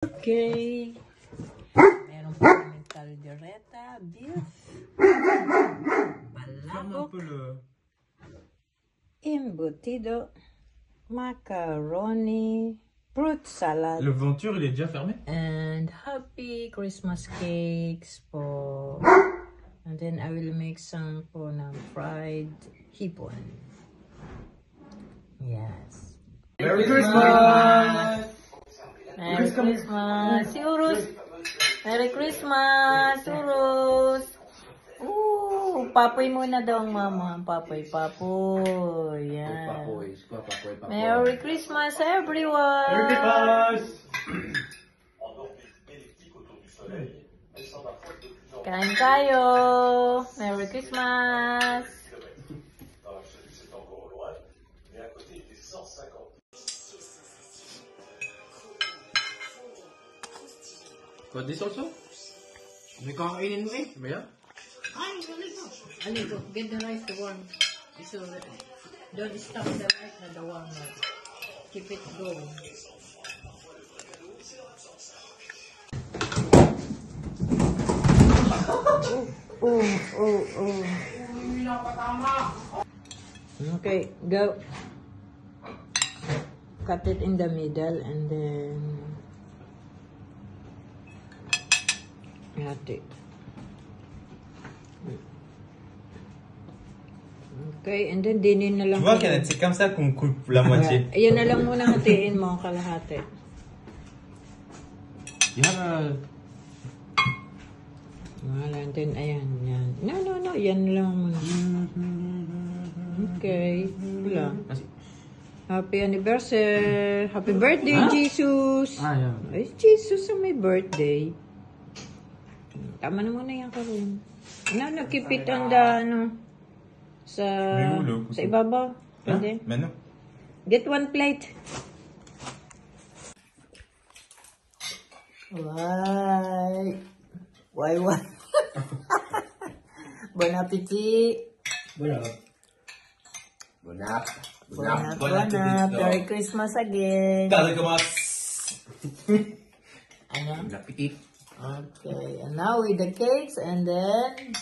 Okay. Meron pa kaming caldereta, beef, palabok, embutido, macaroni, fruit salad. Le venture, il est déjà fermé? And happy Christmas cakes po. And then I will make some po ng fried hipon. Yes. Merry Christmas! Merry Christmas! Si Urus! Merry Christmas! Urus! Ooh! Papoy muna daw ang mama. Papoy. Yan. Papoy. Merry Christmas everyone! Merry Christmas! Kain tayo! Merry Christmas! Got this also? May kakainin mo eh. Ba yan? Ay, go. Get the rice to warm. So, don't stop the rice na the warm. Keep it going. Okay, go. Cut it in the middle and then hati. Okay, and then dinin na lang. Tu vois, Kenneth, c'est comme ça qu'on coupe la moitié. Ayan na lang muna hatiin mo ang kalahati. You have a... Wala, and then ayan, yan. No, yan lang muna. Okay, wala. Happy anniversary! Happy birthday, Jesus! Ah, yeah. Ay, Jesus ang may birthday. Tama na muna yan karoon. Nakipit ang sa ibabaw. Pwede. Maintenant. Get one plate. Why? Bon appetit. Bon app. Merry Christmas again. Ano? Bon appetit. Okay, and now with the cakes, and then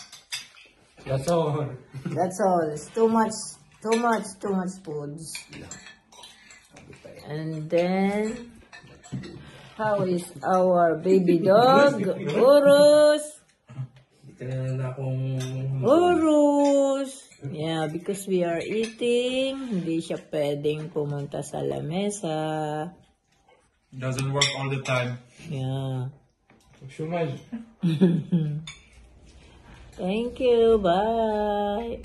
That's all. that's all. It's too much foods. And then, how is our baby dog? Urus! Urus! Yeah, because we are eating, hindi siya pwedeng pumunta sa lamesa. Doesn't work all the time. Yeah. Chômage. Thank you. Bye.